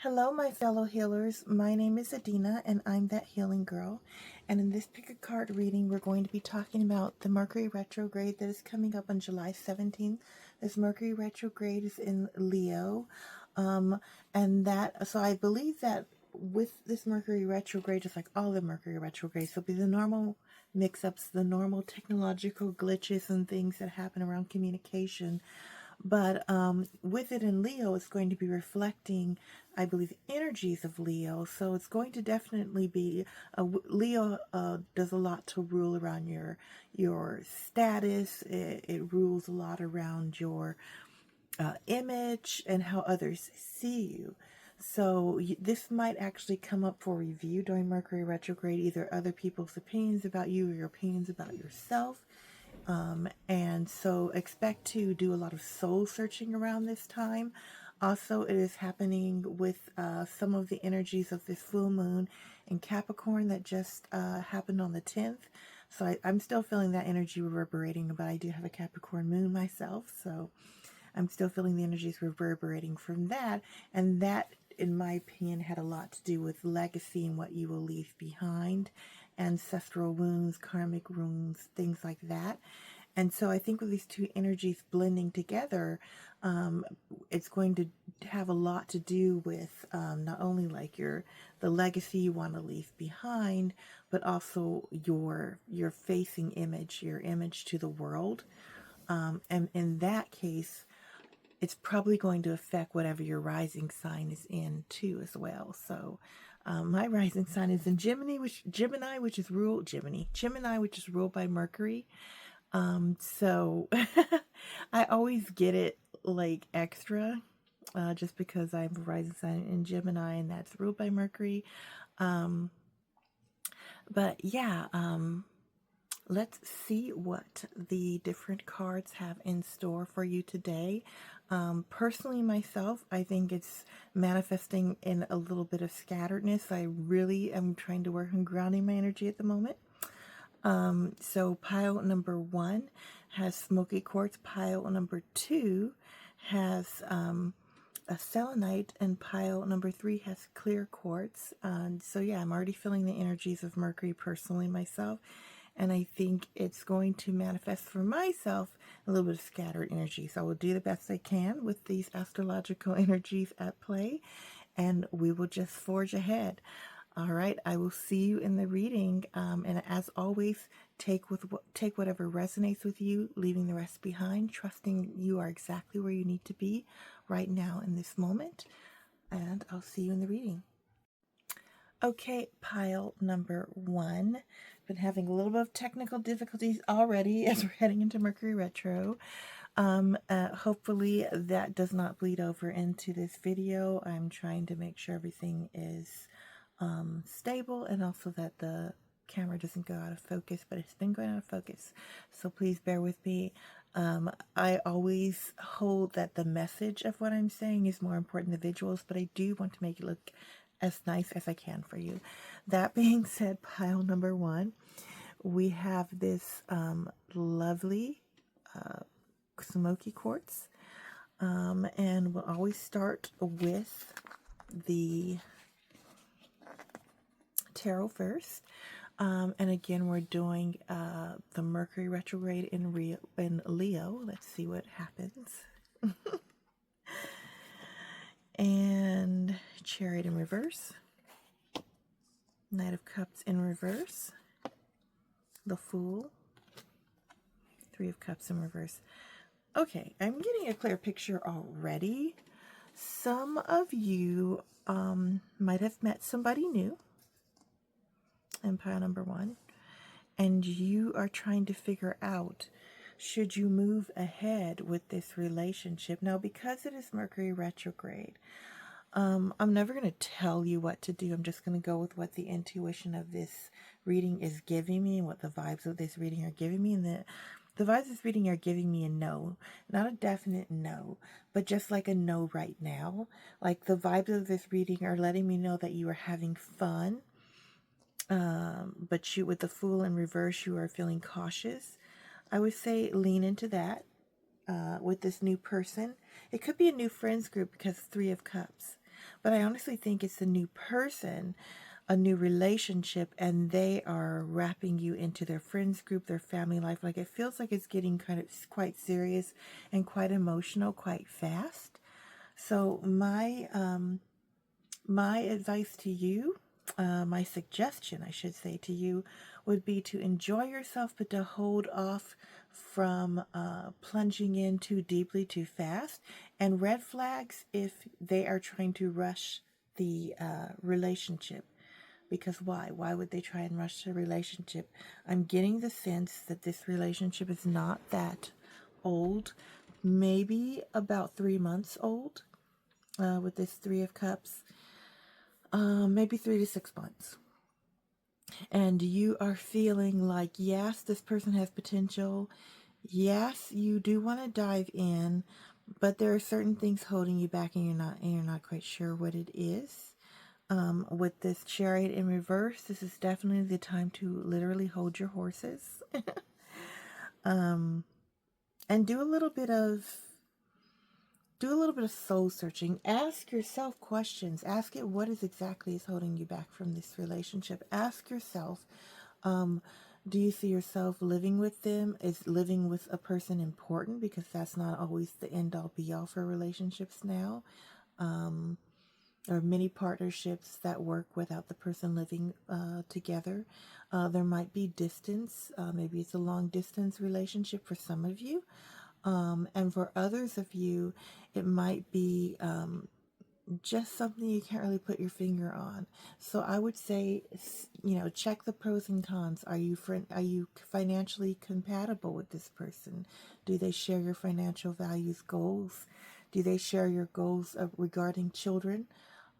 Hello, my fellow healers. My name is Adina, and I'm that healing girl. And in this pick a card reading, we're going to be talking about the Mercury retrograde that is coming up on July 17th. This Mercury retrograde is in Leo. So I believe that with this Mercury retrograde, just like all the Mercury retrogrades, there'll be the normal mix-ups, the normal technological glitches and things that happen around communication. But with it in Leo, it's going to be reflecting, I believe, energies of Leo. So it's going to definitely be, Leo does a lot to rule around your status. It rules a lot around your image and how others see you. So this might actually come up for review during Mercury retrograde, either other people's opinions about you or your opinions about yourself. And so expect to do a lot of soul searching around this time. Also, it is happening with some of the energies of this full moon in Capricorn that just happened on the 10th. So I'm still feeling that energy reverberating, but I do have a Capricorn moon myself. So I'm still feeling the energies reverberating from that. And that, in my opinion, had a lot to do with legacy and what you will leave behind, ancestral wounds, karmic wounds, things like that. And so I think with these two energies blending together, it's going to have a lot to do with not only like the legacy you want to leave behind, but also your facing image, your image to the world. And in that case, it's probably going to affect whatever your rising sign is in too as well. So my rising sign is in Gemini, which is ruled by Mercury. So I always get it like extra, just because I have a rising sign in Gemini and that's ruled by Mercury. But yeah, let's see what the different cards have in store for you today. Personally, myself, I think it's manifesting in a little bit of scatteredness. I really am trying to work on grounding my energy at the moment. So pile number 1 has Smoky Quartz. Pile number 2 has a Selenite, and pile number 3 has Clear Quartz. So yeah, I'm already feeling the energies of Mercury personally myself. And I think it's going to manifest for myself a little bit of scattered energy. So I will do the best I can with these astrological energies at play, and we will just forge ahead. All right, I will see you in the reading. And as always, take whatever resonates with you, leaving the rest behind, trusting you are exactly where you need to be right now in this moment. And I'll see you in the reading. Okay, pile number 1. Been having a little bit of technical difficulties already as we're heading into Mercury retro. Hopefully that does not bleed over into this video. I'm trying to make sure everything is stable, and also that the camera doesn't go out of focus, but it's been going out of focus. So please bear with me. I always hold that the message of what I'm saying is more important than the visuals, but I do want to make it look as nice as I can for you. That being said, pile number 1, we have this lovely Smoky Quartz, and we'll always start with the tarot first. And again, we're doing the Mercury retrograde in Leo. Let's see what happens. And Chariot in reverse, Knight of Cups in reverse, the Fool, 3 of Cups in reverse. Okay, I'm getting a clear picture already. Some of you might have met somebody new in pile number 1, and you are trying to figure out, should you move ahead with this relationship? Now, because it is Mercury retrograde, I'm never going to tell you what to do. I'm just going to go with what the intuition of this reading is giving me and what the vibes of this reading are giving me. And the vibes of this reading are giving me a no, not a definite no, but just like a no right now. Like the vibes of this reading are letting me know that you are having fun. But with the Fool in reverse, you are feeling cautious. I would say lean into that with this new person. It could be a new friends group because 3 of Cups. But I honestly think it's a new person, a new relationship, and they are wrapping you into their friends group, their family life. Like, it feels like it's getting kind of quite serious and quite emotional quite fast. So my advice to you, my suggestion, I should say, to you would be to enjoy yourself, but to hold off from plunging in too deeply, too fast. And red flags if they are trying to rush the relationship. Because why? Why would they try and rush the relationship? I'm getting the sense that this relationship is not that old, maybe about 3 months old, with this Three of Cups. Maybe 3 to 6 months. And you are feeling like, yes, this person has potential. Yes, you do want to dive in, but there are certain things holding you back, and you're not quite sure what it is. With this Chariot in reverse, this is definitely the time to literally hold your horses, and do a little bit of soul searching. Ask yourself questions. Ask it, what is exactly is holding you back from this relationship? Ask yourself, do you see yourself living with them? Is living with a person important? Because that's not always the end all be all for relationships now. There are many partnerships that work without the person living together. There might be distance. Maybe it's a long distance relationship for some of you. And for others of you, it might be just something you can't really put your finger on. So I would say, check the pros and cons. Are you financially compatible with this person? Do they share your financial values, goals? Do they share your goals regarding children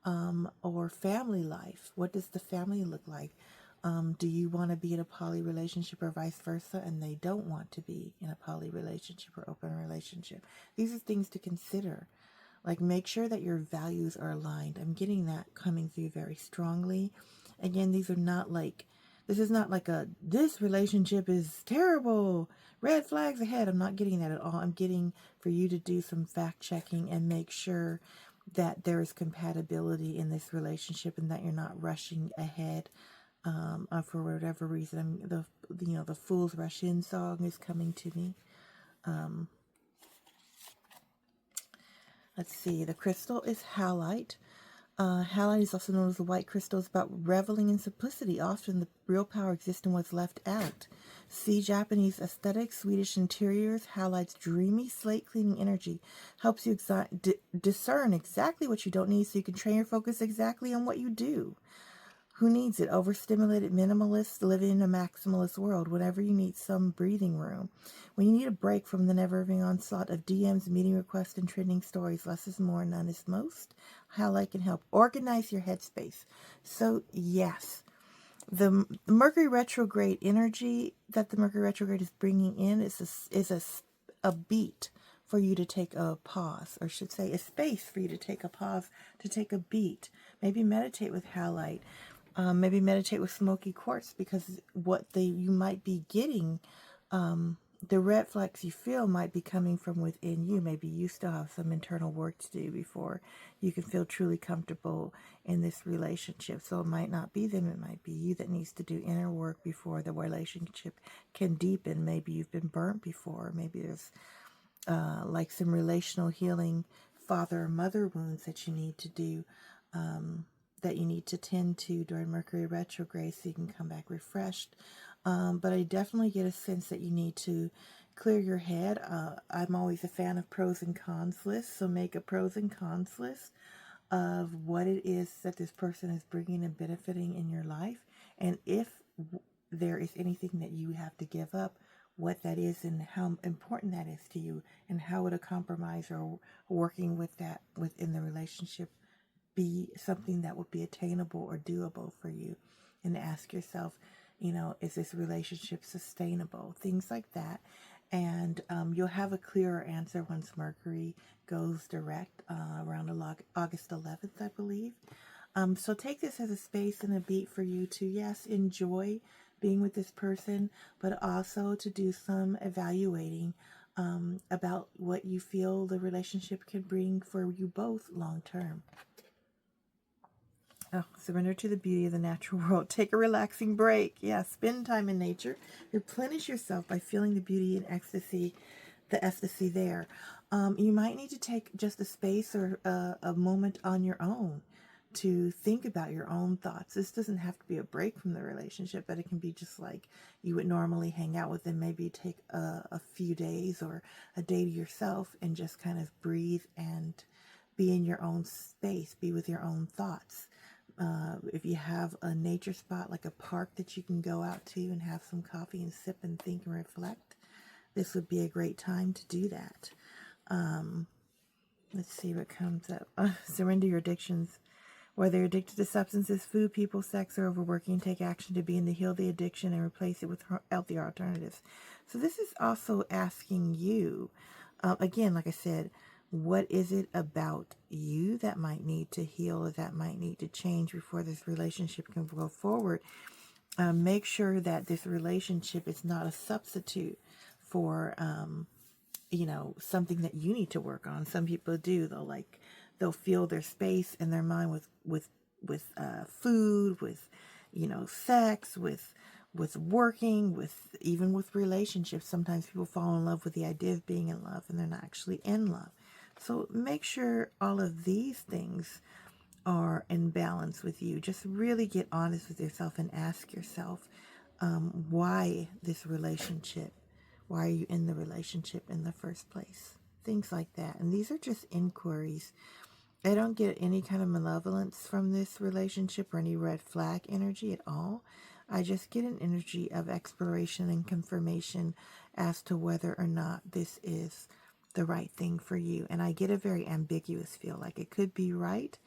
or family life? What does the family look like? Do you want to be in a poly relationship or vice versa, and they don't want to be in a poly relationship or open relationship? These are things to consider. Like, make sure that your values are aligned. I'm getting that coming through very strongly. Again, this is not like this relationship is terrible, red flags ahead. I'm not getting that at all. I'm getting for you to do some fact checking and make sure that there is compatibility in this relationship and that you're not rushing ahead. For whatever reason, the Fool's Rush In song is coming to me. Let's see. The crystal is halite. Halite is also known as the white crystal. It's about reveling in simplicity. Often the real power exists in what's left out. See Japanese aesthetics, Swedish interiors. Halite's dreamy, slate-cleaning energy helps you discern exactly what you don't need so you can train your focus exactly on what you do. Who needs it? Overstimulated minimalists living in a maximalist world. Whenever you need some breathing room. When you need a break from the never-ending onslaught of DMs, meeting requests, and trending stories, less is more, none is most. How I can help organize your headspace. So, yes, the Mercury retrograde energy that the Mercury retrograde is bringing in is a beat for you to take a pause, or should say a space for you to take a pause, to take a beat. Maybe meditate with halite. Maybe meditate with Smoky Quartz, because you might be getting, the red flags you feel might be coming from within you. Maybe you still have some internal work to do before you can feel truly comfortable in this relationship. So it might not be them, it might be you that needs to do inner work before the relationship can deepen. Maybe you've been burnt before. Maybe there's like some relational healing, father or mother wounds that you need to do. That you need to tend to during Mercury retrograde so you can come back refreshed. But I definitely get a sense that you need to clear your head. I'm always a fan of pros and cons lists, so make a pros and cons list of what it is that this person is bringing and benefiting in your life, and if there is anything that you have to give up, what that is and how important that is to you, and how would a compromise or working with that within the relationship be something that would be attainable or doable for you. And ask yourself, is this relationship sustainable? Things like that. And you'll have a clearer answer once Mercury goes direct around August 11th, I believe. So take this as a space and a beat for you to, yes, enjoy being with this person, but also to do some evaluating about what you feel the relationship can bring for you both long term. Oh, surrender to the beauty of the natural world. Take a relaxing break. Yeah, spend time in nature. Replenish yourself by feeling the beauty and ecstasy, the ecstasy there. You might need to take just a space or a moment on your own to think about your own thoughts. This doesn't have to be a break from the relationship, but it can be just like you would normally hang out with them. Maybe take a few days or a day to yourself and just kind of breathe and be in your own space, be with your own thoughts. If you have a nature spot like a park that you can go out to and have some coffee and sip and think and reflect, this would be a great time to do that. Let's see what comes up. Surrender your addictions. Whether you're addicted to substances, food, people, sex, or overworking, take action to begin to heal the addiction and replace it with healthier alternatives. So this is also asking you, again, like I said, what is it about you that might need to heal or that might need to change before this relationship can go forward? Make sure that this relationship is not a substitute for, something that you need to work on. Some people do. They'll fill their space and their mind with food, with, sex, with working, even with relationships. Sometimes people fall in love with the idea of being in love and they're not actually in love. So make sure all of these things are in balance with you. Just really get honest with yourself and ask yourself, why this relationship? Why are you in the relationship in the first place? Things like that. And these are just inquiries. I don't get any kind of malevolence from this relationship or any red flag energy at all. I just get an energy of exploration and confirmation as to whether or not this is the right thing for you. And I get a very ambiguous feel, like it could be right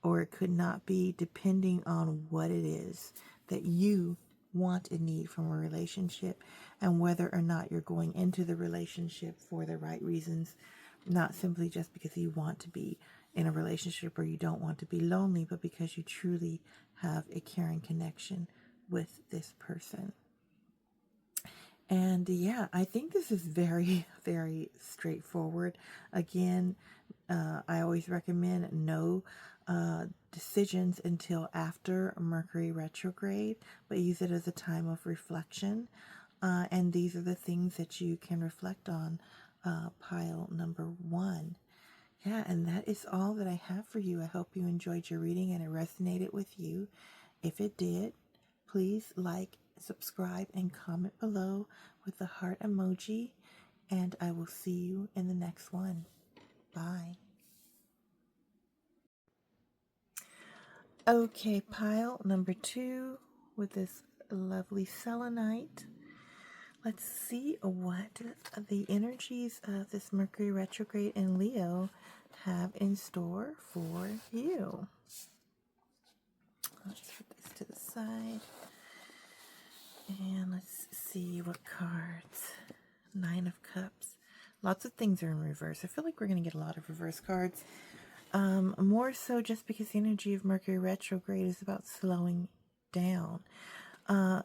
or it could not be, depending on what it is that you want and need from a relationship and whether or not you're going into the relationship for the right reasons, not simply just because you want to be in a relationship or you don't want to be lonely, but because you truly have a caring connection with this person. And yeah, I think this is very, very straightforward. Again, I always recommend no decisions until after Mercury retrograde, but use it as a time of reflection. And these are the things that you can reflect on, pile number 1. Yeah, and that is all that I have for you. I hope you enjoyed your reading and it resonated with you. If it did, please like, subscribe, and comment below with the heart emoji. And I will see you in the next one. Bye. Okay, pile number 2 with this lovely selenite. Let's see what the energies of this Mercury retrograde in Leo have in store for you. Let's put this to the side. And let's see what cards. 9 of Cups. Lots of things are in reverse. I feel like we're going to get a lot of reverse cards. More so just because the energy of Mercury retrograde is about slowing down.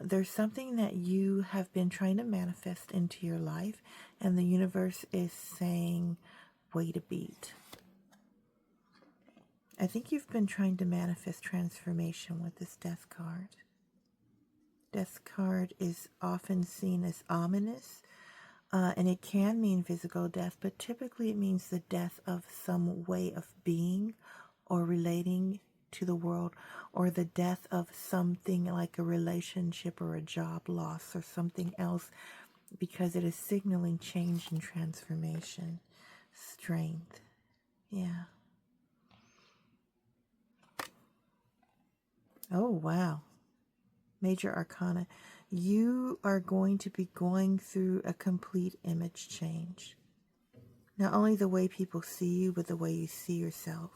There's something that you have been trying to manifest into your life, and the universe is saying, wait a beat. I think you've been trying to manifest transformation with this Death card. Death card is often seen as ominous, and it can mean physical death, but typically it means the death of some way of being or relating to the world, or the death of something like a relationship or a job loss or something else, because it is signaling change and transformation, strength. Yeah. Oh, wow. Major Arcana. You are going to be going through a complete image change. Not only the way people see you, but the way you see yourself.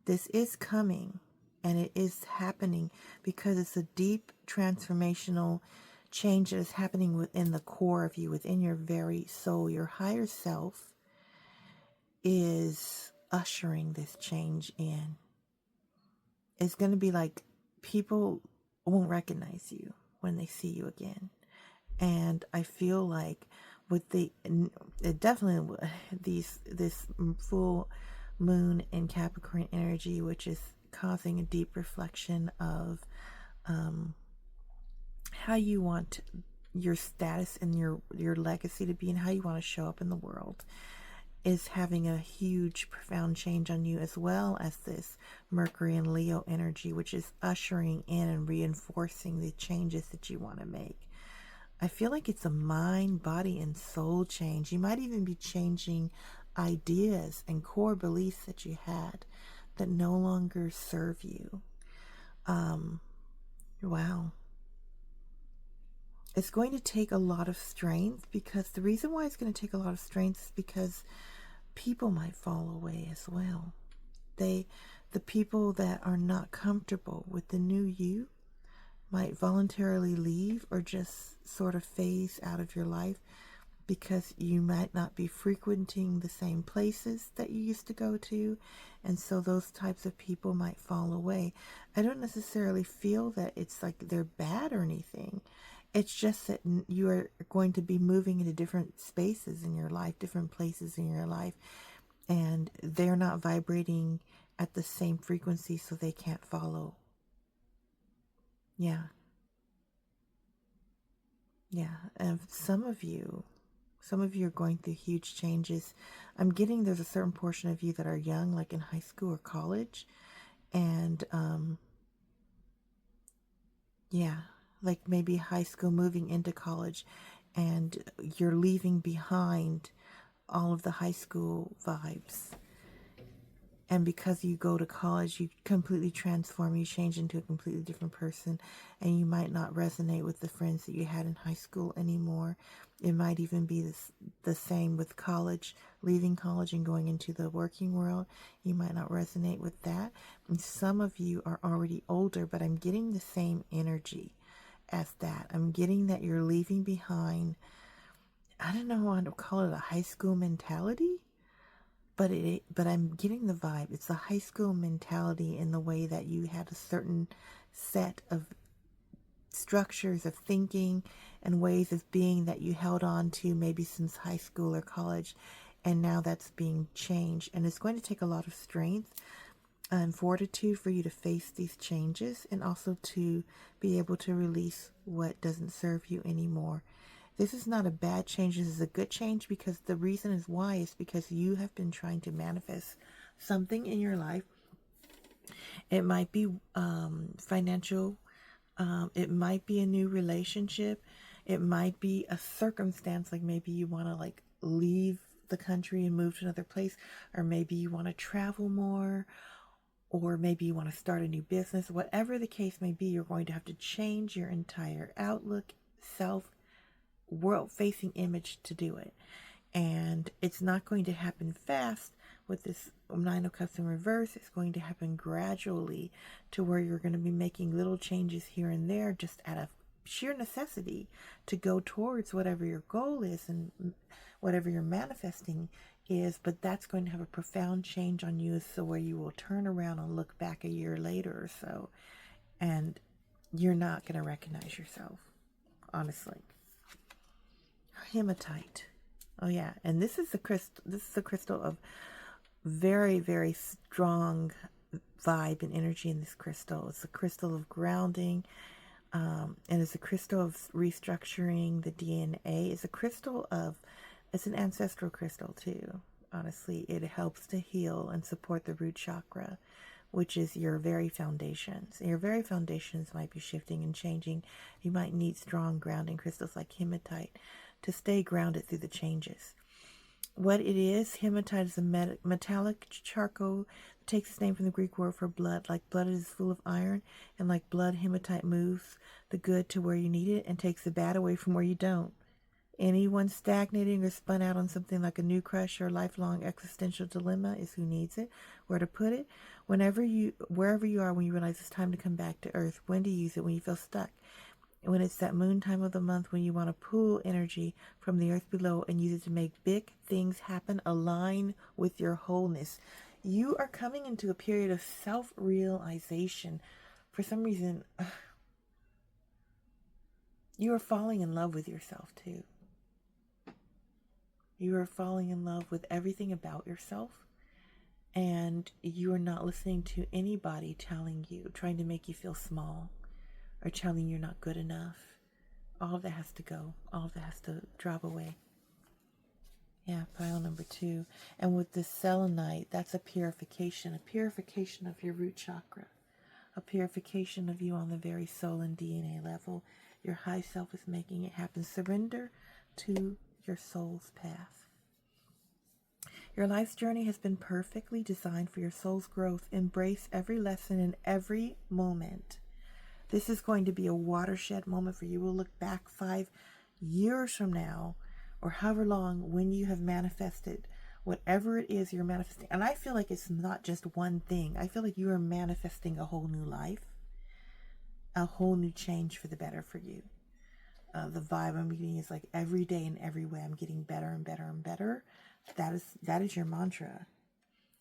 This is coming, and it is happening because it's a deep transformational change that is happening within the core of you, within your very soul. Your higher self is ushering this change in. It's going to be like people won't recognize you when they see you again. And I feel like with this full moon in Capricorn energy, which is causing a deep reflection of how you want your status and your legacy to be and how you want to show up in the world is having a huge, profound change on you, as well as this Mercury and Leo energy, which is ushering in and reinforcing the changes that you want to make. I feel like it's a mind, body, and soul change. You might even be changing ideas and core beliefs that you had that no longer serve you. Wow. It's going to take a lot of strength, because the reason why it's going to take a lot of strength is because people might fall away as well. The people that are not comfortable with the new you might voluntarily leave or just sort of phase out of your life, because you might not be frequenting the same places that you used to go to, and so those types of people might fall away. I don't necessarily feel that it's like they're bad or anything. It's just that you are going to be moving into different spaces in your life, different places in your life, and they're not vibrating at the same frequency, so they can't follow. Yeah. And some of you are going through huge changes. I'm getting there's a certain portion of you that are young, like in high school or college, and like maybe high school moving into college, and you're leaving behind all of the high school vibes. And because you go to college, you completely transform, you change into a completely different person, and you might not resonate with the friends that you had in high school anymore. It might even be the same with college, leaving college and going into the working world. You might not resonate with that. And some of you are already older, but I'm getting the same energy as that. I'm getting that you're leaving behind, I don't know how to call it, a high school mentality. But I'm getting the vibe. It's a high school mentality in the way that you had a certain set of structures of thinking and ways of being that you held on to maybe since high school or college, and now that's being changed. And it's going to take a lot of strength and fortitude for you to face these changes, and also to be able to release what doesn't serve you anymore. This is not a bad change. This is a good change, because the reason is why is because you have been trying to manifest something in your life. It might be financial. It might be a new relationship. It might be a circumstance, like maybe you want to like leave the country and move to another place, or maybe you want to travel more, or maybe you want to start a new business. Whatever the case may be, you're going to have to change your entire outlook, world-facing image to do it. And it's not going to happen fast with this Nine of Cups in reverse. It's going to happen gradually, to where you're going to be making little changes here and there, just out of sheer necessity to go towards whatever your goal is and whatever you're manifesting is. But that's going to have a profound change on you, so where you will turn around and look back a year later or so, and you're not going to recognize yourself, honestly. Hematite. Oh yeah, and this is the crystal. This is a crystal of very, very strong vibe and energy in this crystal. It's a crystal of grounding, and it's a crystal of restructuring the DNA. It's a crystal of, it's an ancestral crystal too. Honestly, it helps to heal and support the root chakra, which is your very foundations. And your very foundations might be shifting and changing. You might need strong grounding crystals like hematite to stay grounded through the changes. What it is, hematite is a metallic charcoal that takes its name from the Greek word for blood. Like blood is full of iron, and like blood, hematite moves the good to where you need it and takes the bad away from where you don't. Anyone stagnating or spun out on something like a new crush or lifelong existential dilemma is who needs it, where to put it. Wherever you are, when you realize it's time to come back to earth, when to use it, when you feel stuck. When it's that moon time of the month, when you want to pull energy from the earth below and use it to make big things happen, align with your wholeness. You are coming into a period of self-realization. For some reason, you are falling in love with yourself too. You are falling in love with everything about yourself. And you are not listening to anybody telling you, trying to make you feel small or telling you you're not good enough. All of that has to go. All of that has to drop away. Yeah, pile number 2. And with the selenite, that's a purification of your root chakra, a purification of you on the very soul and DNA level. Your high self is making it happen. Surrender to your soul's path. Your life's journey has been perfectly designed for your soul's growth. Embrace every lesson in every moment. This is going to be a watershed moment for you. We'll look back 5 years from now, or however long, when you have manifested whatever it is you're manifesting. And I feel like it's not just one thing. I feel like you are manifesting a whole new life, a whole new change for the better for you. The vibe I'm getting is like every day in every way I'm getting better and better and better. That is your mantra.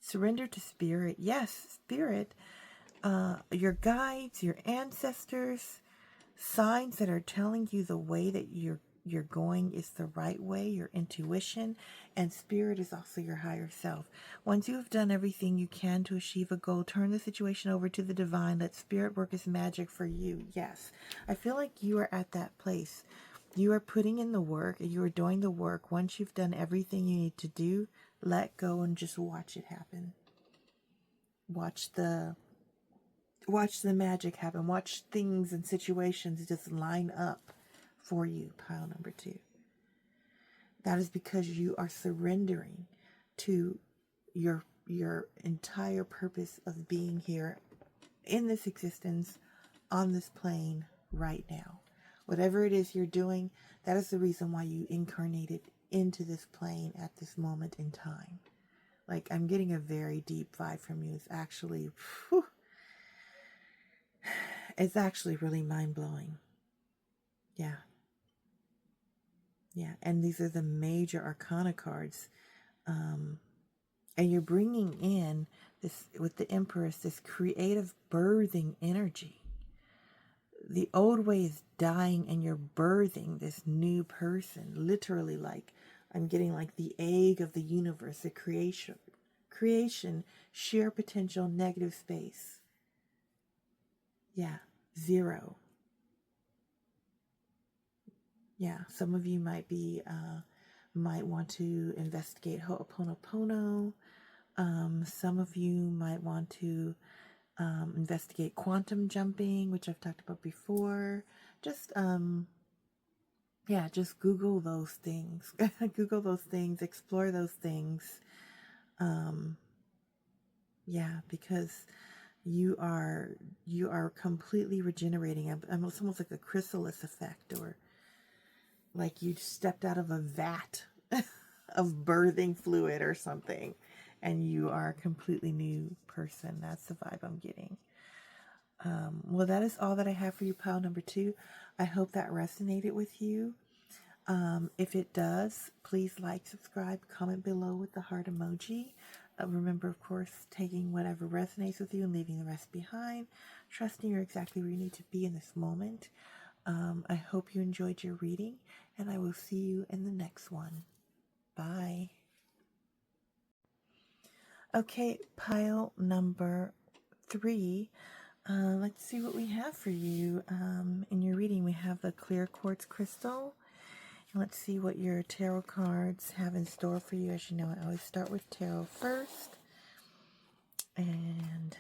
Surrender to spirit. Yes, spirit. Your guides, your ancestors, signs that are telling you the way that you're going is the right way, your intuition, and spirit is also your higher self. Once you have done everything you can to achieve a goal, turn the situation over to the divine. Let spirit work its magic for you. Yes, I feel like you are at that place. You are putting in the work, and you are doing the work. Once you've done everything you need to do, let go and just watch it happen. Watch the magic happen. Watch things and situations just line up for you, pile number 2. That is because you are surrendering to your entire purpose of being here in this existence, on this plane right now. Whatever it is you're doing, that is the reason why you incarnated into this plane at this moment in time. Like, I'm getting a very deep vibe from you. It's actually, it's actually really mind-blowing. Yeah. Yeah, and these are the major arcana cards. And you're bringing in this, with the Empress, this creative birthing energy. The old way is dying and you're birthing this new person. Literally, like, I'm getting like the egg of the universe, the creation, sheer potential, negative space. Yeah, 0. Yeah, some of you might want to investigate Ho'oponopono. Some of you might want to investigate quantum jumping, which I've talked about before. Just just Google those things. Google those things, explore those things. Because you are completely regenerating. It's almost like a chrysalis effect, or like you stepped out of a vat of birthing fluid or something, and you are a completely new person. That's the vibe I'm getting. Well, that is all that I have for you, pile number 2. I hope that resonated with you. If it does, please like, subscribe, comment below with the heart emoji. Remember, of course, taking whatever resonates with you and leaving the rest behind. Trusting you're exactly where you need to be in this moment. I hope you enjoyed your reading, and I will see you in the next one. Bye. Okay, pile number 3. Let's see what we have for you in your reading. We have the clear quartz crystal. And let's see what your tarot cards have in store for you. As you know, I always start with tarot first, and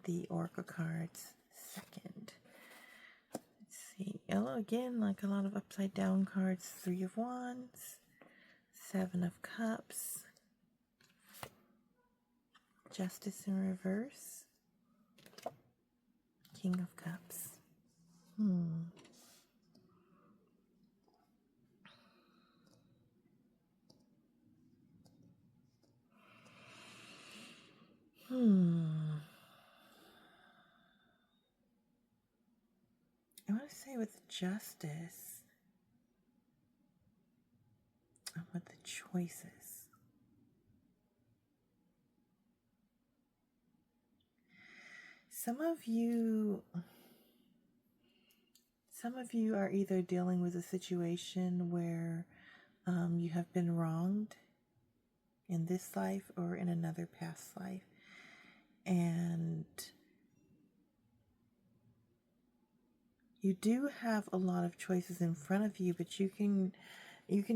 the oracle cards second. Let's see. Yellow again, like a lot of upside down cards. 3 of Wands, 7 of Cups, Justice in reverse, King of Cups. I want to say with Justice, and with the choices. Some of you are either dealing with a situation where you have been wronged in this life or in another past life. And you do have a lot of choices in front of you, but you can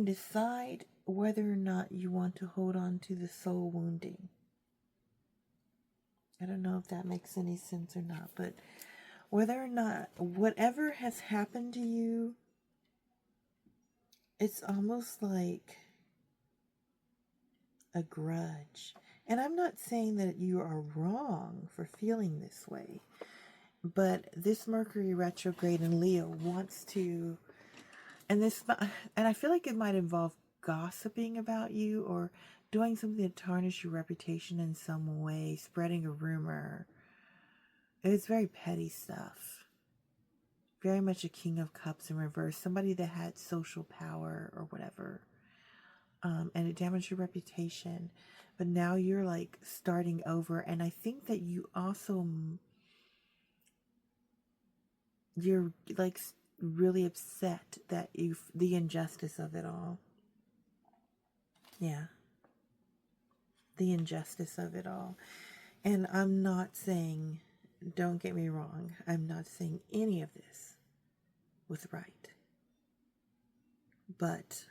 decide whether or not you want to hold on to the soul wounding. I don't know if that makes any sense or not, but whether or not whatever has happened to you, it's almost like a grudge. And I'm not saying that you are wrong for feeling this way, but this Mercury retrograde in Leo wants to, and I feel like it might involve gossiping about you or doing something to tarnish your reputation in some way, spreading a rumor. It's very petty stuff. Very much a King of Cups in reverse. Somebody that had social power or whatever. And it damaged your reputation. But now you're like starting over. And I think that you also, you're like really upset that the injustice of it all. Yeah. The injustice of it all. And I'm not saying, don't get me wrong, I'm not saying any of this was right. But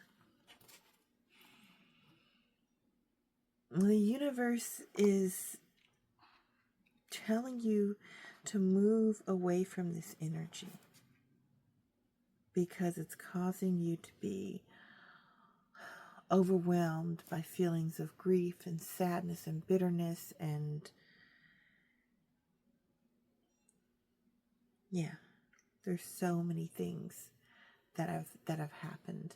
the universe is telling you to move away from this energy because it's causing you to be overwhelmed by feelings of grief and sadness and bitterness and yeah, there's so many things that have happened.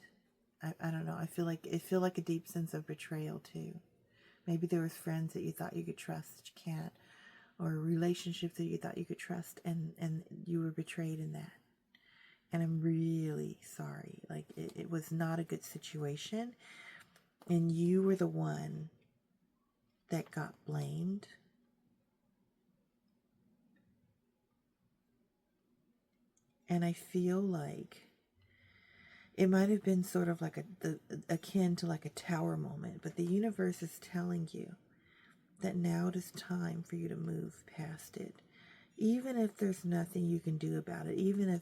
I don't know. I feel like a deep sense of betrayal too. Maybe there was friends that you thought you could trust that you can't, or relationships that you thought you could trust, and you were betrayed in that. And I'm really sorry. Like it was not a good situation, and you were the one that got blamed. And I feel like it might have been sort of like akin to like a tower moment, but the universe is telling you that now it is time for you to move past it. Even if there's nothing you can do about it, even if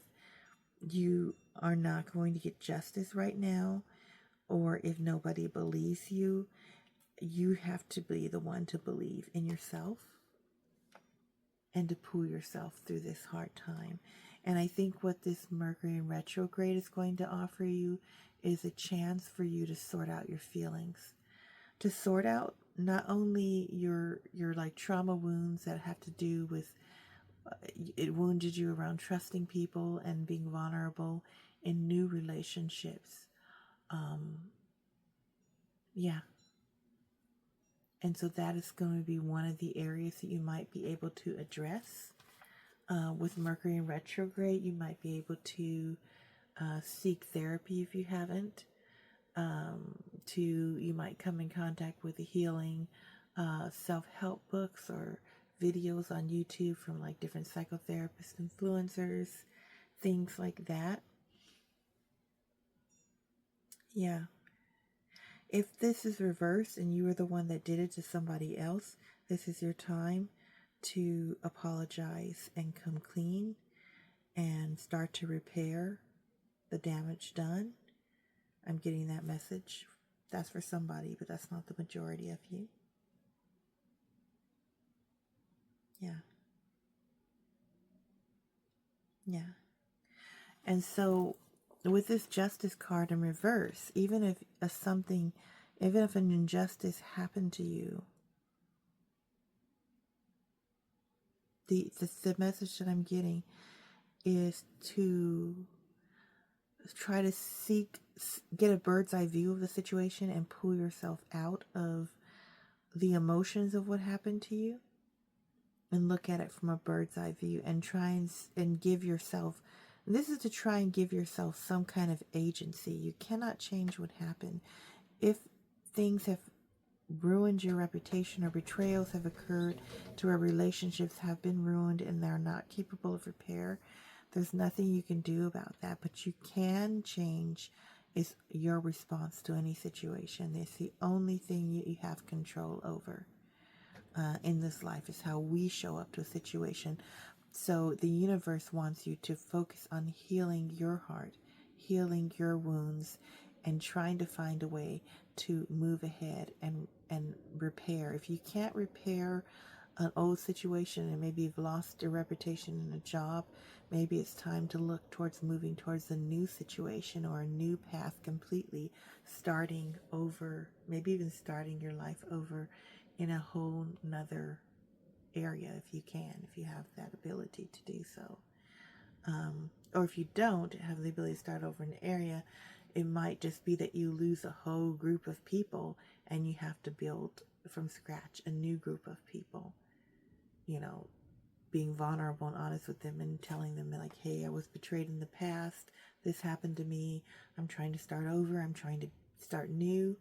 you are not going to get justice right now, or if nobody believes you, you have to be the one to believe in yourself and to pull yourself through this hard time. And I think what this Mercury in retrograde is going to offer you is a chance for you to sort out your feelings, to sort out not only your like trauma wounds that have to do with it wounded you around trusting people and being vulnerable in new relationships. Yeah. And so that is going to be one of the areas that you might be able to address. With Mercury in retrograde, you might be able to seek therapy if you haven't. You might come in contact with the healing self-help books or videos on YouTube from like different psychotherapists, influencers, things like that. Yeah. If this is reversed and you were the one that did it to somebody else, this is your time to apologize and come clean and start to repair the damage done. I'm getting that message. That's for somebody, but that's not the majority of you. Yeah. Yeah. And so with this justice card in reverse, even if an injustice happened to you, the message that I'm getting is to try to get a bird's eye view of the situation and pull yourself out of the emotions of what happened to you and look at it from a bird's eye view and try and give yourself, this is to try and give yourself some kind of agency. You cannot change what happened. If things have ruined your reputation or betrayals have occurred to where relationships have been ruined and they're not capable of repair, there's nothing you can do about that, but you can change is your response to any situation. It's the only thing you have control over in this life, is how we show up to a situation. So the universe wants you to focus on healing your heart, healing your wounds, and trying to find a way to move ahead and repair. If you can't repair an old situation, and maybe you've lost your reputation in a job, maybe it's time to look towards moving towards a new situation or a new path completely, starting over, maybe even starting your life over in a whole nother area, if you can, if you have that ability to do so. Or if you don't have the ability to start over in an area, it might just be that you lose a whole group of people and you have to build from scratch a new group of people. You know, being vulnerable and honest with them and telling them, like, hey, I was betrayed in the past. This happened to me. I'm trying to start over. I'm trying to start new.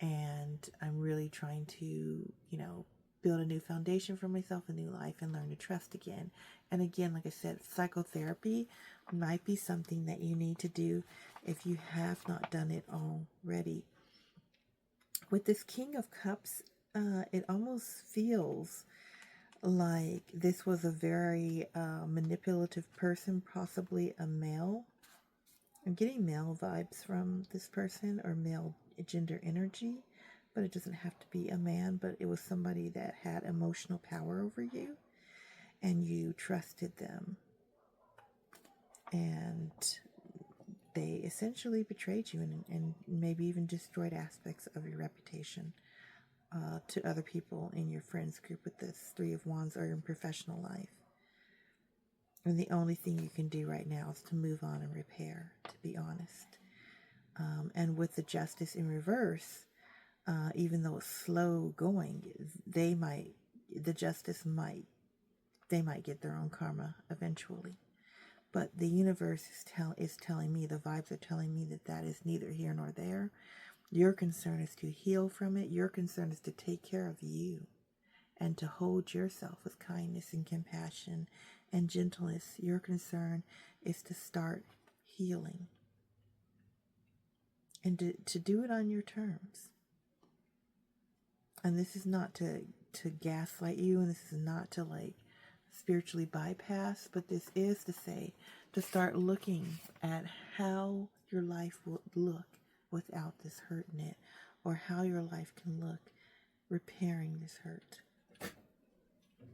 And I'm really trying to, build a new foundation for myself, a new life, and learn to trust again. And again, like I said, psychotherapy might be something that you need to do if you have not done it already. With this King of Cups, it almost feels like this was a very manipulative person, possibly a male. I'm getting male vibes from this person, or male gender energy, but it doesn't have to be a man, but it was somebody that had emotional power over you and you trusted them. And they essentially betrayed you and maybe even destroyed aspects of your reputation to other people in your friends group with this Three of Wands, or in professional life. And the only thing you can do right now is to move on and repair, to be honest. And with the Justice in reverse, even though it's slow going, they might get their own karma eventually. But the universe is telling me, the vibes are telling me that is neither here nor there. Your concern is to heal from it. Your concern is to take care of you and to hold yourself with kindness and compassion and gentleness. Your concern is to start healing and to do it on your terms. And this is not to gaslight you, and this is not to spiritually bypass, but this is to say, to start looking at how your life will look without this hurt in it, or how your life can look repairing this hurt.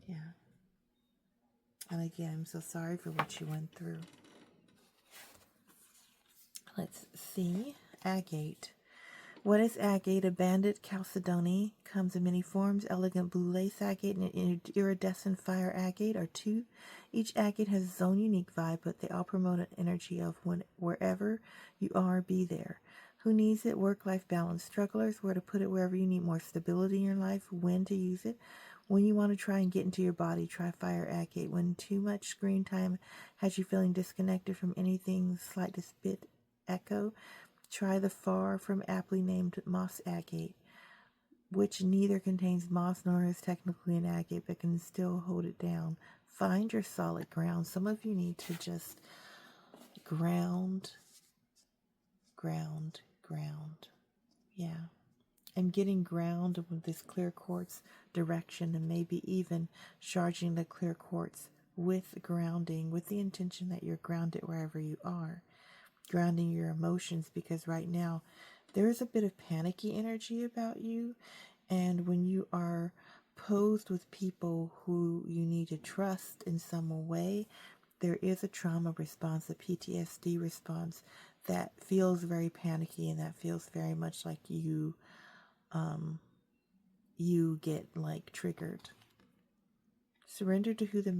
Yeah. And again, I'm so sorry for what you went through. Let's see. Agate. What is agate? A banded chalcedony, comes in many forms. Elegant blue lace agate and iridescent fire agate are two. Each agate has its own unique vibe, but they all promote an energy of wherever you are, be there. Who needs it? Work-life balance. Strugglers, where to put it wherever you need more stability in your life. When to use it. When you want to try and get into your body, try fire agate. When too much screen time has you feeling disconnected from anything, slightest bit echo, try the far from aptly named moss agate, which neither contains moss nor is technically an agate, but can still hold it down. Find your solid ground. Some of you need to just ground. Yeah. And getting ground with this clear quartz direction, and maybe even charging the clear quartz with grounding, with the intention that you're grounded wherever you are. Grounding your emotions, because right now there is a bit of panicky energy about you, and when you are posed with people who you need to trust in some way, there is a trauma response, a PTSD response that feels very panicky, and that feels very much like you get triggered. Surrender to the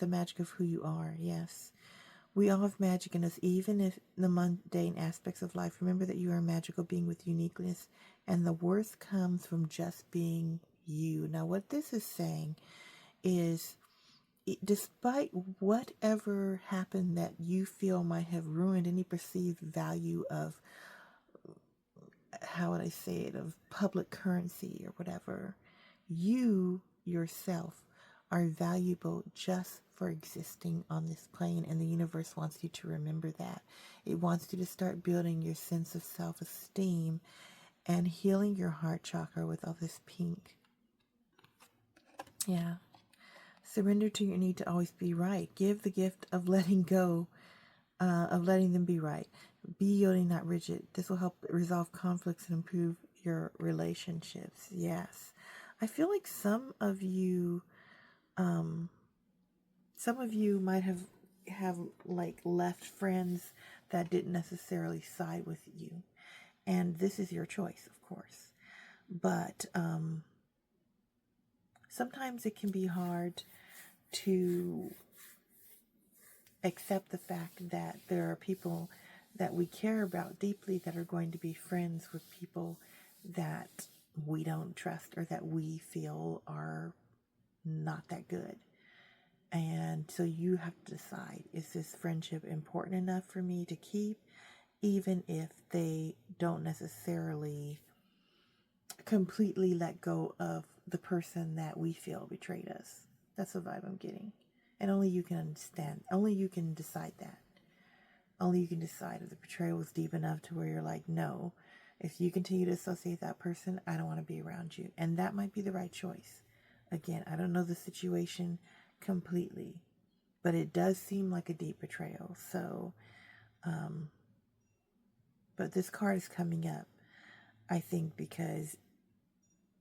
magic of who you are. Yes. We all have magic in us, even if the mundane aspects of life. Remember that you are a magical being with uniqueness, and the worth comes from just being you. Now, what this is saying is, despite whatever happened that you feel might have ruined any perceived value of, how would I say it, of public currency or whatever, you yourself are valuable just for existing on this plane, and the universe wants you to remember that. It wants you to start building your sense of self-esteem and healing your heart chakra with all this pink. Yeah. Surrender to your need to always be right. Give the gift of letting go, of letting them be right. Be yielding, not rigid. This will help resolve conflicts and improve your relationships. Yes. I feel like some of you might have like left friends that didn't necessarily side with you. And this is your choice, of course. But sometimes it can be hard to accept the fact that there are people that we care about deeply that are going to be friends with people that we don't trust or that we feel are not that good. And so you have to decide, is this friendship important enough for me to keep, even if they don't necessarily completely let go of the person that we feel betrayed us? That's the vibe I'm getting. And only you can understand. Only you can decide that. Only you can decide if the betrayal was deep enough to where you're like, no, if you continue to associate that person, I don't want to be around you. And that might be the right choice. Again, I don't know the situation completely, but it does seem like a deep betrayal. So, but this card is coming up, I think, because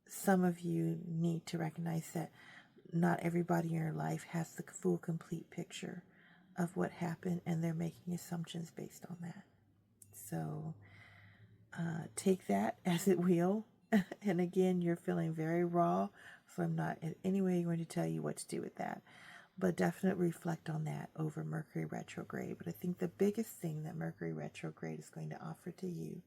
some of you need to recognize that not everybody in your life has the full, complete picture of what happened, and they're making assumptions based on that. So take that as it will. And again, you're feeling very raw, so I'm not in any way going to tell you what to do with that. But definitely reflect on that over Mercury retrograde. But I think the biggest thing that Mercury retrograde is going to offer to you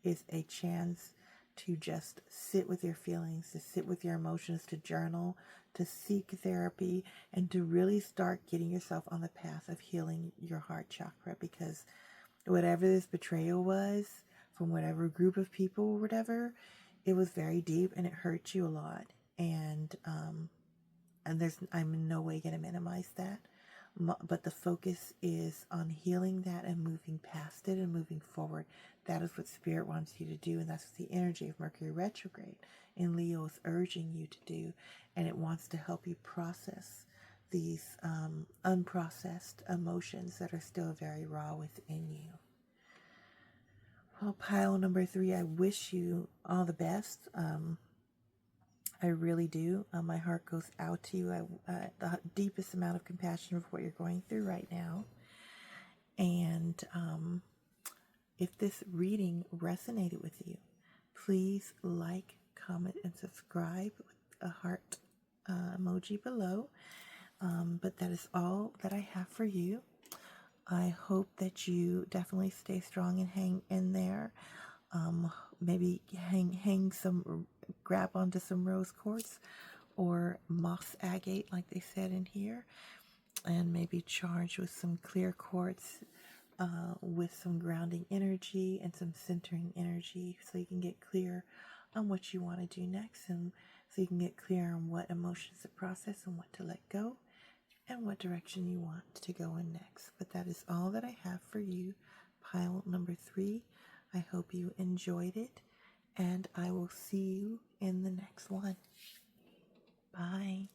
is a chance to just sit with your feelings, to sit with your emotions, to journal, to seek therapy, and to really start getting yourself on the path of healing your heart chakra. Because whatever this betrayal was, from whatever group of people or whatever, it was very deep and it hurt you a lot. And I'm in no way going to minimize that. But the focus is on healing that and moving past it and moving forward. That is what Spirit wants you to do, and that's what the energy of Mercury retrograde in Leo is urging you to do. And it wants to help you process these unprocessed emotions that are still very raw within you. Well, pile number 3, I wish you all the best. I really do. My heart goes out to you. The deepest amount of compassion for what you're going through right now. And if this reading resonated with you, please like, comment, and subscribe with a heart emoji below. But that is all that I have for you. I hope that you definitely stay strong and hang in there. Maybe grab onto some rose quartz or moss agate, like they said in here, and maybe charge with some clear quartz with some grounding energy and some centering energy, so you can get clear on what you want to do next, and so you can get clear on what emotions to process and what to let go, and what direction you want to go in next. But that is all that I have for you, pile number 3. I hope you enjoyed it, and I will see you in the next one. Bye.